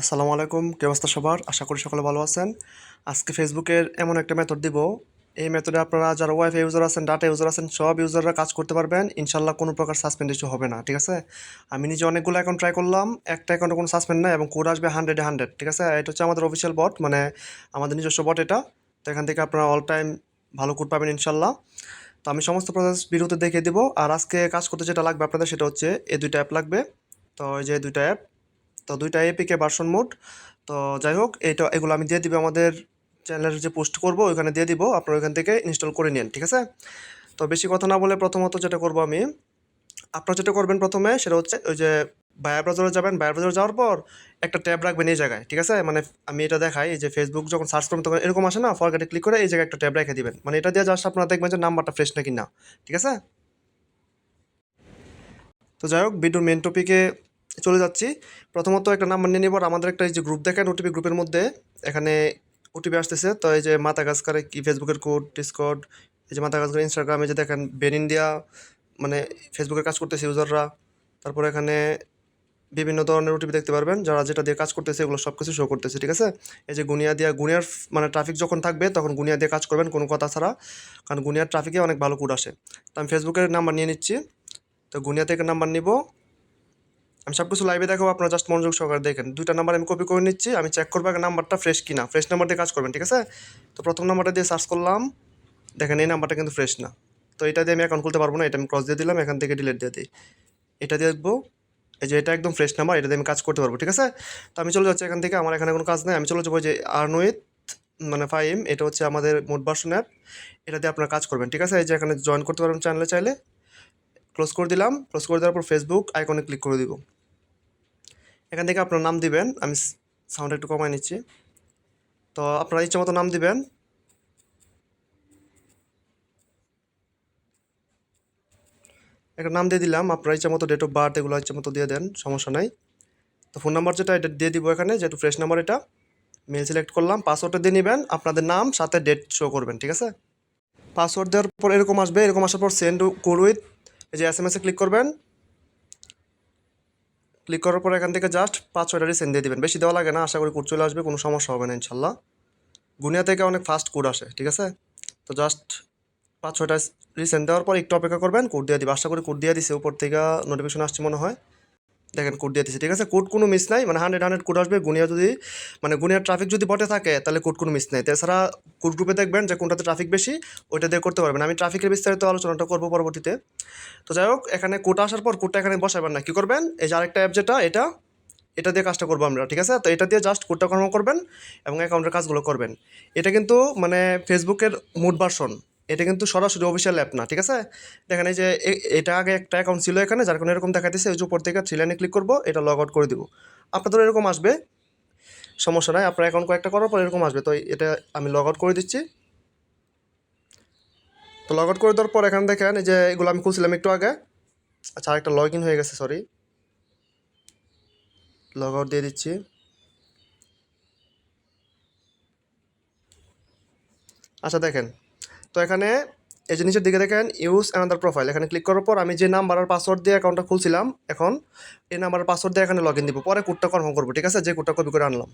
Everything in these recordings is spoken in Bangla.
আসসালামু আলাইকুম, কি অবস্থা সবার? আশা করি সকলে ভালো আছেন। আজকে ফেসবুকের এমন একটা মেথড দিব, এই মেথডে আপনারা যারা ওয়াইফাই ইউজার আছেন, ডাটা ইউজার আছেন, সব ইউজাররা কাজ করতে পারবেন। ইনশাল্লাহ কোনো প্রকার সাসপেন্ড ইস্যু হবে না, ঠিক আছে? আমি নিজে অনেকগুলো অ্যাকাউন্ট ট্রাই করলাম, একটা অ্যাকাউন্টে কোনো সাসপেন্ড নাই এবং কোড আসবে 100-এ 100, ঠিক আছে? এটা হচ্ছে আমাদের অফিসিয়াল বট, মানে আমাদের নিজস্ব বট এটা। তো এখান থেকে আপনারা অল টাইম ভালো কোড পাবেন ইনশাল্লাহ। তো আমি সমস্ত প্রসেস ভিডিওতে দেখিয়ে দিব। আর আজকে কাজ করতে যেটা লাগবে আপনাদের, সেটা হচ্ছে এই দুইটা অ্যাপ লাগবে। তো এই যে দুইটা অ্যাপ, তো দুইটা এপিকে ভার্সন মোড। তো যাই হোক, এগুলো আমি দিয়ে দিব আমাদের চ্যানেলের যে পোস্ট করব ওইখানে দিয়ে দিব, আপনারা ওইখান থেকে ইনস্টল করে নিন, ঠিক আছে? তো বেশি কথা না বলে প্রথমত যেটা করব আমি, আপনারা যেটা করবেন প্রথমে সেটা হচ্ছে ওই যে বায়ার ব্রাউজারে যাবেন। বায়ার ব্রাউজারে যাওয়ার পর একটা ট্যাব রাখবেন এই জায়গায়, ঠিক আছে? মানে আমি এটা দেখাই, এই যে ফেসবুক যখন সার্চ করবেন তখন এরকম আসে না, ফরগেটে ক্লিক করে এই জায়গায় একটা ট্যাব রেখে দিবেন। মানে এটা দিয়ে জাস্ট আপনারা দেখবেন যে নাম্বারটা ফ্রেশ নাকি না, ঠিক আছে? তো যাই হোক, ভিডিওর মেন টপিকে চলে যাচ্ছি। প্রথমত একটা নাম্বার নিয়ে নিব। আর আমাদের একটা এই যে গ্রুপ দেখেন, ওটিপি গ্রুপের মধ্যে এখানে ওটিপি আসতেছে। তো এই যে মাথা কাজ করে কি ফেসবুকের কোড, ডিসকর্ড, এই যে মাথা কাজ করে ইনস্টাগ্রামে যে দেখেন বেন ইন্ডিয়া, মানে ফেসবুকের কাজ করতেছে ইউজাররা। তারপর এখানে বিভিন্ন ধরনের ওটিপি দেখতে পারবেন, যারা যেটা দিয়ে কাজ করতেছে এগুলো সব কিছু শো করতেছে, ঠিক আছে? এই যে গুনিয়া দিয়া, গুনিয়ার মানে ট্রাফিক যখন থাকবে তখন গুনিয়া দিয়ে কাজ করবেন কোনো কথা ছাড়া, কারণ গুনিয়ার ট্রাফিকে অনেক ভালো কোড আসে। তো আমি ফেসবুকের নাম্বার নিয়ে নিচ্ছি। তো গুনিয়া থেকে নাম্বার নিব। আমি সব কিছু লাইভে দেখাবো, আপনারা জাস্ট মনোযোগ সহকারে দেখেন। দুইটা নাম্বার আমি কপি করে নিচ্ছি, আমি চেক করবো আগে নাম্বারটা ফ্রেশ কিনা। ফ্রেশ নাম্বার দিয়ে কাজ করবেন, ঠিক আছে? তো প্রথম নাম্বারটা দিয়ে সার্চ করলাম, দেখেন এই নাম্বারটা কিন্তু ফ্রেশ না। তো এটা দিয়ে আমি অ্যাকাউন্ট খুলতে পারবো না, এটা আমি ক্রস দিয়ে দিলাম, এখান থেকে ডিলিট দিয়ে দিই। এটা দিয়ে দেখবো, এই যে এটা একদম ফ্রেশ নাম্বার, এটা দিয়ে আমি কাজ করতে পারবো, ঠিক আছে? তো আমি চলে যাচ্ছি এখান থেকে, আমার এখানে কোনো কাজ নেই। আমি চলে যাবো যে আর্ন উইথ মানে ফাইম, এটা হচ্ছে আমাদের মোড ভার্সন অ্যাপ। এটা দিয়ে আপনারা কাজ করবেন, ঠিক আছে? এই যে এখানে জয়েন করতে পারবেন চ্যানেলে চাইলে। ক্লোজ করে দিলাম। ক্লোজ করে দেওয়ার পর ফেসবুক আইকনে ক্লিক করে দিব। এখান থেকে আপনার নাম দিবেন, আমি সাউন্ড একটু কমায় নিচ্ছি। তো আপনারা ইচ্ছে মতো নাম দিবেন। একটা নাম দিয়ে দিলাম, আপনারা ইচ্ছে মতো ডেট অফ বার্থ এগুলো ইচ্ছে মতো দিয়ে দেন, সমস্যা নাই। তো ফোন নাম্বার যেটা, এটা দিয়ে দিব এখানে, যেহেতু ফ্রেশ নাম্বার এটা। মেল সিলেক্ট করলাম, পাসওয়ার্ডটা দিয়ে নেবেন, আপনাদের নাম সাথে ডেট শো করবেন, ঠিক আছে? পাসওয়ার্ড দেওয়ার পর এরকম আসবে, এরকম আসার পর সেন্ড কোড উইথ, এই যে এসএমএসে ক্লিক করবেন। ক্লিক করার পর এখান থেকে জাস্ট 5-6টা সেন্ড দিয়ে দিবেন, বেশি দেওয়া লাগে না, আশা করি কোড চলে আসবে, কোনো সমস্যা হবে না ইনশাল্লাহ। গুনিয়া থেকে অনেক ফাস্ট কোড আসে, ঠিক আছে? তো জাস্ট 5-6টা রিসেন্ট দেওয়ার পর একটু অপেক্ষা করবেন, কোড দিয়ে দিবে। আশা করি কোড দিয়ে দিছে, উপর থেকে নোটিফিকেশন আসছে মনে হয়। দেখেন কোড দিয়ে দিচ্ছে, ঠিক আছে? কোড কোনো মিস নাই, মানে 100 কোড আসবে। গুনিয়া যদি মানে গুনিয়ার ট্রাফিক যদি বটে থাকে তাহলে কোড কোনো মিস নাই। তাছাড়া কোড গ্রুপে দেখবেন যে কোনটাতে ট্রাফিক বেশি, ওইটা দিয়ে করতে পারবেন। আমি ট্রাফিকের বিস্তারিত আলোচনাটা করবো পরবর্তীতে। তো যাই হোক, এখানে কোড আসার পর কোডটা এখানে বসাবেন না, কী করবেন, এই যে আরেকটা অ্যাপ যেটা, এটা এটা দিয়ে কাজটা করবো আমরা, ঠিক আছে? তো এটা দিয়ে জাস্ট কোডটা কর্ম করবেন এবং অ্যাকাউন্টের কাজগুলো করবেন। এটা কিন্তু মানে ফেসবুকের মুড ভার্সন, এটা কিন্তু সরাসরি অফিসিয়াল অ্যাপ না, ঠিক আছে? দেখেন এই যে এটা আগে একটা অ্যাকাউন্ট ছিল এখানে, যার কারণে এরকম দেখাইতেছে। ওই যে উপর থেকে 3 লাইনে ক্লিক করবো, এটা লগ আউট করে দিব। আপনাদের এরকম আসবে, সমস্যা নাই, আপনার অ্যাকাউন্ট কয়েকটা করার পর এরকম আসবে। তো এটা আমি লগ আউট করে দিচ্ছি। তো লগ আউট করে দেওয়ার পর এখানে দেখেন এই যে এগুলো আমি খুলছিলাম একটু আগে। আচ্ছা, আরেকটা লগ ইন হয়ে গেছে, সরি। লগ আউট দিয়ে দিচ্ছি। আচ্ছা দেখেন, তো এখানে এই যে নিচের দিকে দেখেন ইউজ অ্যানাদার প্রোফাইল, এখানে ক্লিক করার পর আমি যে নাম্বার আর পাসওয়ার্ড দিয়ে অ্যাকাউন্টটা খুলছিলাম, এখন এই নাম্বার আর পাসওয়ার্ড দিয়ে এখানে লগ ইন দিব, পরে কোডটা কনফার্ম করবো, ঠিক আছে? যে কোডটা কপি করে আনলাম,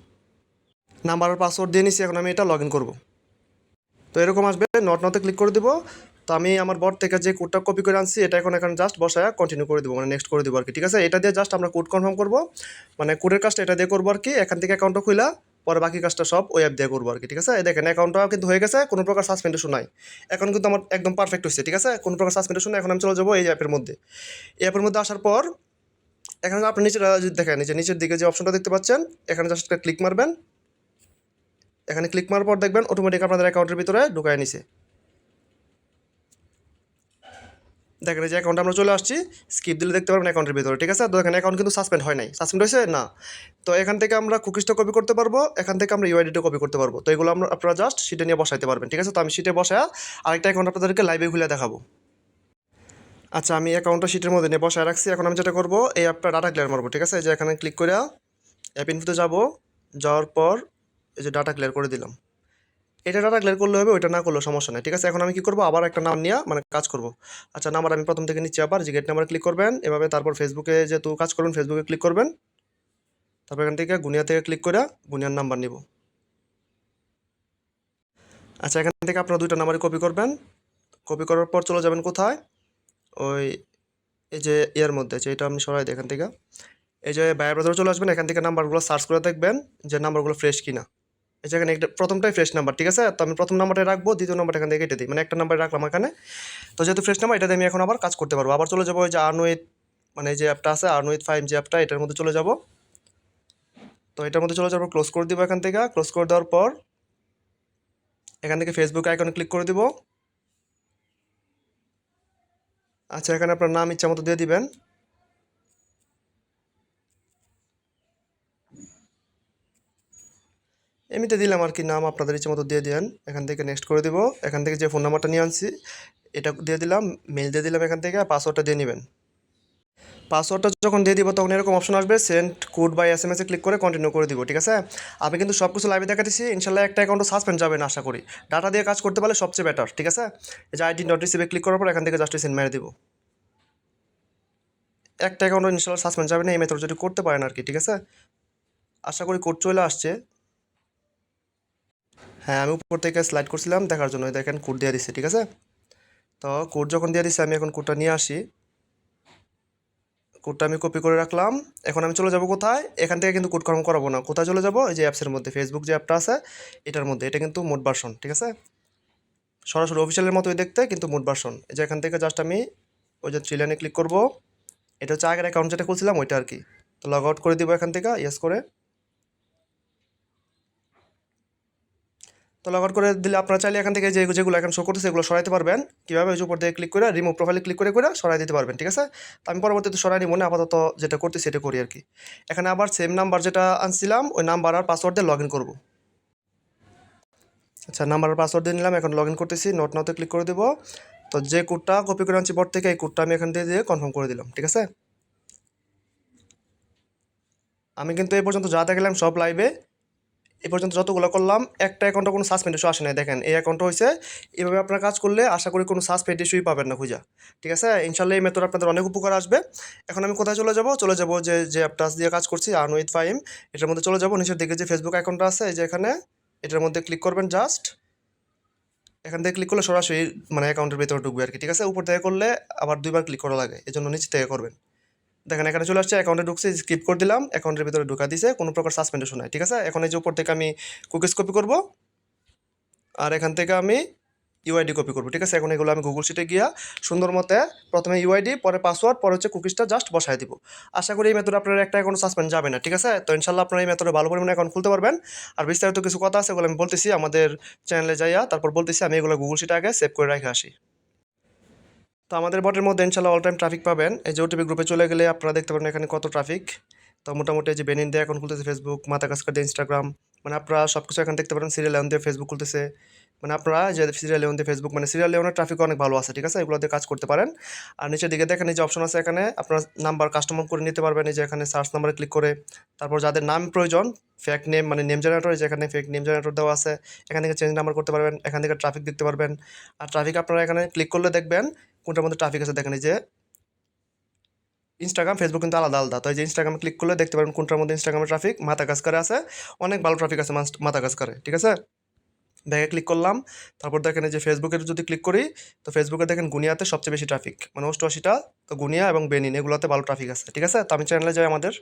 নাম্বার আর পাসওয়ার্ড দিয়ে নিচ্ছি, এখন আমি এটা লগ ইন করবো। তো এরকম আসবে, নট নতে ক্লিক করে দিব। তো আমি আমার বট থেকে যে কোডটা কপি করে আনছি এটা এখন এখানে জাস্ট বসায় কন্টিনিউ করে দিব, মানে নেক্সট করে দিব আর কি, ঠিক আছে? এটা দিয়ে জাস্ট আমরা কোড কনফার্ম করবো, মানে কোডের কাজটা এটা দিয়ে করবো আর কি। এখান থেকে অ্যাকাউন্টটা খুলা, পরে বাকি কাজটা সব ওই অ্যাপ দিয়ে করবো আর কি, ঠিক আছে? এই দেখেন অ্যাকাউন্টটা কিন্তু হয়ে গেছে, কোনো প্রকার সাসপেন্ডেশন নাই। এখন কিন্তু আমার একদম পারফেক্ট হচ্ছে, ঠিক আছে? কোনো প্রকার সাসপেন্ডেশন নাই। এখন আমি চলে যাবো এই অ্যাপের মধ্যে। এই অ্যাপের মধ্যে আসার পর এখানে আপনি নিচের যদি দেখেন, নিচের দিকে যে অপশনটা দেখতে পাচ্ছেন, এখানে জাস্ট ক্লিক মারবেন। এখানে ক্লিক মারার পর দেখবেন অটোমেটিক আপনাদের অ্যাকাউন্টের ভিতরে ঢুকায় নিছে। দেখেন এই যে অ্যাকাউন্টে আমরা চলে আসছি, স্কিপ দিলে দেখতে পারবেন অ্যাকাউন্টের ভিতরে, ঠিক আছে? তো এখানে অ্যাকাউন্ট কিন্তু সাসপেন্ড হয় নাই। সাসপেন্ড হয়েছে না? তো এখান থেকে আমরা কুকিজটা কপি করতে পারবো, এখান থেকে আমরা ইউআইডিটা কপি করতে পারবো। তো এগুলো আপনারা জাস্ট শিটে নিয়ে বসাইতে পারবেন, ঠিক আছে? তো আমি শিটে বসায় আরেকটা অ্যাকাউন্ট আপনাদেরকে লাইভে খুলে দেখাবো। আচ্ছা, আমি অ্যাকাউন্টটা শিটের মধ্যে নিয়ে বসায় রাখছি। এখন আমি যেটা করবো, এই অ্যাপটা ডাটা ক্লিয়ার মারবো, ঠিক আছে? এই যে এখানে ক্লিক করে অ্যাপ ইনফোতে যাবো, যাওয়ার পর এই যে ডাটা ক্লিয়ার করে দিলাম। এটা ডাটা ক্লিয়ার করলে হবে, ওইটা না করলেও সমস্যা নেই, ঠিক আছে? এখন আমি কি করবো, আবার একটা নাম নিয়ে মানে কাজ করবো। আচ্ছা, নাম্বার আমি প্রথম থেকে নিচ্ছি, আবার যে গেট নাম্বার ক্লিক করবেন এভাবে, তারপর ফেসবুকে যেহেতু কাজ করবেন ফেসবুকে ক্লিক করবেন। তারপর এখান থেকে গুনিয়া থেকে ক্লিক করে গুনিয়ার নাম্বার নিব। আচ্ছা, এখান থেকে আপনারা 2টা নাম্বারই কপি করবেন। কপি করার পর চলে যাবেন কোথায়, ওই এই যে ইয়ার মধ্যে যে এটা আমি সরাই দিই এখান থেকে, এই যে বায়ার ব্রাউজারে চলে আসবেন। এখান থেকে নাম্বারগুলো সার্চ করে দেখবেন যে নাম্বারগুলো ফ্রেশ কিনা। এই যে এখানে একটা প্রথমটাই ফ্রেশ নাম্বার, ঠিক আছে। তো আমি প্রথম নাম্বারটা রাখবো, দ্বিতীয় নাম্বারটা এখান থেকে কেটে দিই, মানে একটা নাম্বার রাখলাম এখানে। তো যেহেতু ফ্রেশ নাম্বার, এটাতে আমি এখন আবার কাজ করতে পারবো। আবার চলে যাবো ওই যে আর্ন উইথ, মানে যে অ্যাপটা আছে আর্ন উইথ ফাইম যে অ্যাপটা, এটার মধ্যে চলে যাব। তো এটার মধ্যে চলে যাবো, ক্লোজ করে দিব। এখান থেকে ক্লোজ করে দেওয়ার পর এখান থেকে ফেসবুক আইকনে ক্লিক করে দিব। আচ্ছা, এখানে আপনার নাম ইচ্ছা মতো দিয়ে দিবেন। এমনিতে দিলাম আর কি, নাম আপনাদের ইচ্ছে মতো দিয়ে দেন। এখান থেকে নেক্সট করে দিব। এখান থেকে যে ফোন নাম্বারটা নিয়ে আনছি এটা দিয়ে দিলাম, মেল দিয়ে দিলাম। এখান থেকে পাসওয়ার্ডটা দিয়ে নেবেন। পাসওয়ার্ডটা যখন দিয়ে দিব তখন এরকম অপশন আসবে, সেন্ড কোড বাই SMS এ ক্লিক করে কন্টিনিউ করে দিব, ঠিক আছে। আমি কিন্তু সব কিছু লাইভে দেখাতেছি, ইনশাল্লাহ একটা অ্যাকাউন্টও সাসপেন্ড যাবে না আশা করি। ডাটা দিয়ে কাজ করতে পারলে সবচেয়ে বেটার, ঠিক আছে। এই যে আইডি নট রিসিভে ক্লিক করার পর এখান থেকে জাস্ট সেন্ড মেরে দিব। একটা অ্যাকাউন্টও ইনশাল্লাহ সাসপেন্ড যাবে না এই মেথড যদি করতে পারেন আর কি, ঠিক আছে। আশা করি কোড চলে আসছে। হ্যাঁ, আমি উপর থেকে স্লাইড করছিলাম দেখার জন্য, দেখেন কোড দিয়ে দিচ্ছে, ঠিক আছে। তো কোড যখন দিয়ে দিচ্ছে আমি এখন কোডটা নিয়ে আসি। কোডটা আমি কপি করে রাখলাম। এখন আমি চলে যাব কোথায়, এখান থেকে কিন্তু কোড কনফার্ম করাবো না। কোথায় চলে যাব, এই যে অ্যাপসের মধ্যে, ফেসবুক যে অ্যাপটা আছে এটার মধ্যে। এটা কিন্তু মোড ভার্সন, ঠিক আছে। সরাসরি অফিসিয়ালের মতোই দেখতে, কিন্তু মোড ভার্সন। এই যে এখান থেকে জাস্ট আমি ওই যে 3 লাইনে ক্লিক করব। এটা হচ্ছে আগের অ্যাকাউন্ট যেটা খুলছিলাম ওইটা আর কি। তো লগ আউট করে দিব এখান থেকে, ইয়েস করে। তো লগ আউট করে দিলে আপনারা চাইলে এখান থেকে যেগুলো এখন শো করতেছে এগুলো সরাইতে পারবেন। কীভাবে, ওই যে উপর দিয়ে ক্লিক করে রিমুভ প্রোফাইলে ক্লিক করে করে সরাই দিতে পারবেন, ঠিক আছে। তো আমি পরবর্তীতে সরাই নিব না, আপাতত যেটা করতেছি সেটা করি আর কি। এখানে আবার সেম নাম্বার যেটা আনছিলাম ওই নাম্বার আর পাসওয়ার্ড দিয়ে লগ ইন করবো। আচ্ছা, নাম্বার আর পাসওয়ার্ড দিয়ে নিলাম। এখন লগ ইন করতেছি, নোট নাওতে ক্লিক করে দেবো। তো যে কোডটা কপি করে আনছি বোর্ড থেকে, এই কোডটা আমি এখান দিয়ে কনফার্ম করে দিলাম, ঠিক আছে। আমি কিন্তু এই পর্যন্ত যা দেখালাম সব লাইভে, এই পর্যন্ত যতগুলো করলাম একটা অ্যাকাউন্টে কোনো সাসপেন্ড ইস্যু আসে নাই। দেখেন এই অ্যাকাউন্টটা হয়েছে। এভাবে আপনার কাজ করলে আশা করি কোনো সাসপেন্ড ইস্যুই পাবেন না খুঁজা, ঠিক আছে। ইনশাল্লাহ এই মেথড আপনাদের অনেক উপকার আসবে। এখন আমি কোথায় চলে যাব যে অ্যাপটা দিয়ে কাজ করছি আর্ন উইথ ফাইম, এটার মধ্যে চলে যাব। নিচের দিকে যে ফেসবুক অ্যাকাউন্টটা আছে এই যে এখানে, এটার মধ্যে ক্লিক করবেন জাস্ট। এখান থেকে ক্লিক করলে সরাসরি মানে অ্যাকাউন্টের ভিতরে ঢুকবে আর কি, ঠিক আছে। উপর থেকে করলে আবার 2বার ক্লিক করা লাগে, এই জন্য নিচে থেকে করবেন। দেখেন এখানে চলে আসছে, অ্যাকাউন্টে ঢুকছে, স্কিপ করে দিলাম, অ্যাকাউন্টের ভিতরে ঢুকা দিছে, কোনো প্রকার সাসপেন্ডেশন নাই, ঠিক আছে। এখন এই যে উপর থেকে আমি কুকিজ কপি করব, আর এখান থেকে আমি ইউআইডি কপি করবো, ঠিক আছে। এখন এগুলো আমি গুগল শিটে গিয়া সুন্দর মতে প্রথমে ইউআইডি, পরে পাসওয়ার্ড, পরে হচ্ছে কুকিজটা জাস্ট বসায় দিব। আশা করি এই মেথডে আপনার একটা অ্যাকাউন্ট সাসপেন্ড যাবে না, ঠিক আছে। তো ইনশাল্লাহ আপনারা এই মেথডে ভালো পরিমাণে অ্যাকাউন্ট খুলতে পারবেন। আর বিস্তারিত কিছু কথা আছে এগুলো আমি বলতেছি আমাদের চ্যানেলে যাইয়া, তারপর বলতেছি। আমি এগুলো গুগল শিটে আগে সেভ করে রেখে আসি। তো আমাদের বটের মধ্যে ইনশাল্লাহ অল টাইম ট্রাফিক পাবেন। এই যে ওটিপি গ্রুপে চলে গেলে আপনারা দেখতে পারেন এখানে কত ট্রাফিক। তো মোটামুটি এই যে বেনিন দিয়ে এখন খুলতেছে ফেসবুক, মাতাকাস্কার দিয়ে ইনস্টাগ্রাম, মানে আপনারা সব কিছু এখন দেখতে পারেন। সিরিয়াল লেওন দিয়ে ফেসবুক খুলতেছে, মানে আপনারা যে সিরিয়াল লেওন দিয়ে ফেসবুক, মানে সিরিয়াল লেওনের ট্রাফিক অনেক ভালো আছে, ঠিক আছে। এগুলো দিয়ে কাজ করতে পারেন। আর নিচের দিকে দেখেন এই যে অপশন আছে, এখানে আপনার নাম্বার কাস্টমাইজ করে নিতে পারবেন। এই যে এখানে সার্চ নাম্বারে ক্লিক করে, তারপর যাদের নাম প্রয়োজন, ফেক নেম মানে নেম জেনারেটর, যেখানে ফেক নেম জেনারেটর দেওয়া আছে, এখান থেকে চেঞ্জ নাম্বার করতে পারবেন। এখান থেকে ট্রাফিক দেখতে পারবেন। আর ট্রাফিক আপনারা এখানে ক্লিক করলে দেখবেন কোনটার মধ্যে ট্রাফিক আছে। দেখেন এই যে ইনস্টাগ্রাম, ফেসবুক কিন্তু আলাদা আলাদা। তো এই যে ইনস্টাগ্রামে ক্লিক করলে দেখতে পারেন কোনটার মধ্যে ইনস্টাগ্রামের ট্রাফিক মাদাগাস্কারে আছে, অনেক ভালো ট্রাফিক আছে মাদাগাস্কারে, ঠিক আছে। ব্যাগে ক্লিক করলাম। তারপর দেখেন এই যে ফেসবুকের যদি ক্লিক করি, তো ফেসবুকে দেখেন গুনিয়াতে সবচেয়ে বেশি ট্রাফিক, মানে 88টা। তো গুনিয়া এবং বেনিন এগুলোতে ভালো ট্রাফিক আছে, ঠিক আছে। তো আমি চ্যানেলে যাই আমাদের।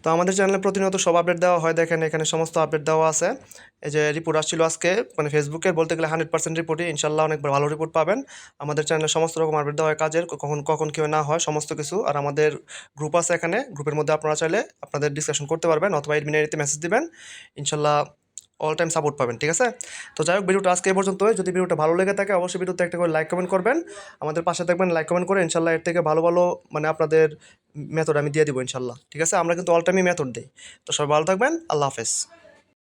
তো আমাদের চ্যানেলে প্রতিনিয়ত সব আপডেট দেওয়া হয়। দেখেন এখানে সমস্ত আপডেট দেওয়া আছে। এই যে রিপোর্ট আসছিল আজকে, মানে ফেসবুকের বলতে গেলে 100% রিপোর্টই, ইনশাল্লাহ অনেক ভালো রিপোর্ট পাবেন। আমাদের চ্যানেলে সমস্ত রকম আপডেট দেওয়া হয় কাজের, কখন কখন কেউ না হয় সমস্ত কিছু। আর আমাদের গ্রুপ আছে এখানে, গ্রুপের মধ্যে আপনারা চাইলে আপনাদের ডিসকাশন করতে পারবেন, অথবা অ্যাডমিন আইডিতে মেসেজ দিবেন, ইনশাল্লাহ অল টাইম সাপোর্ট পাবেন, ঠিক আছে। তো যাই হোক, ভিডিওটা আজকে এই পর্যন্তই। যদি ভিডিওটা ভালো লেগে থাকে অবশ্যই ভিডিওতে একটা করে লাইক কমেন্ট করবেন, আমাদের পাশে থাকবেন, লাইক কমেন্ট করে। ইনশাল্লাহ এর থেকে ভালো ভালো মানে আপনাদের মেথড আমি দিয়ে দিব ইনশাল্লাহ, ঠিক আছে। আমরা কিন্তু অল টাইমই মেথড দিই। তো সবাই ভালো থাকবেন, আল্লাহ হাফেজ।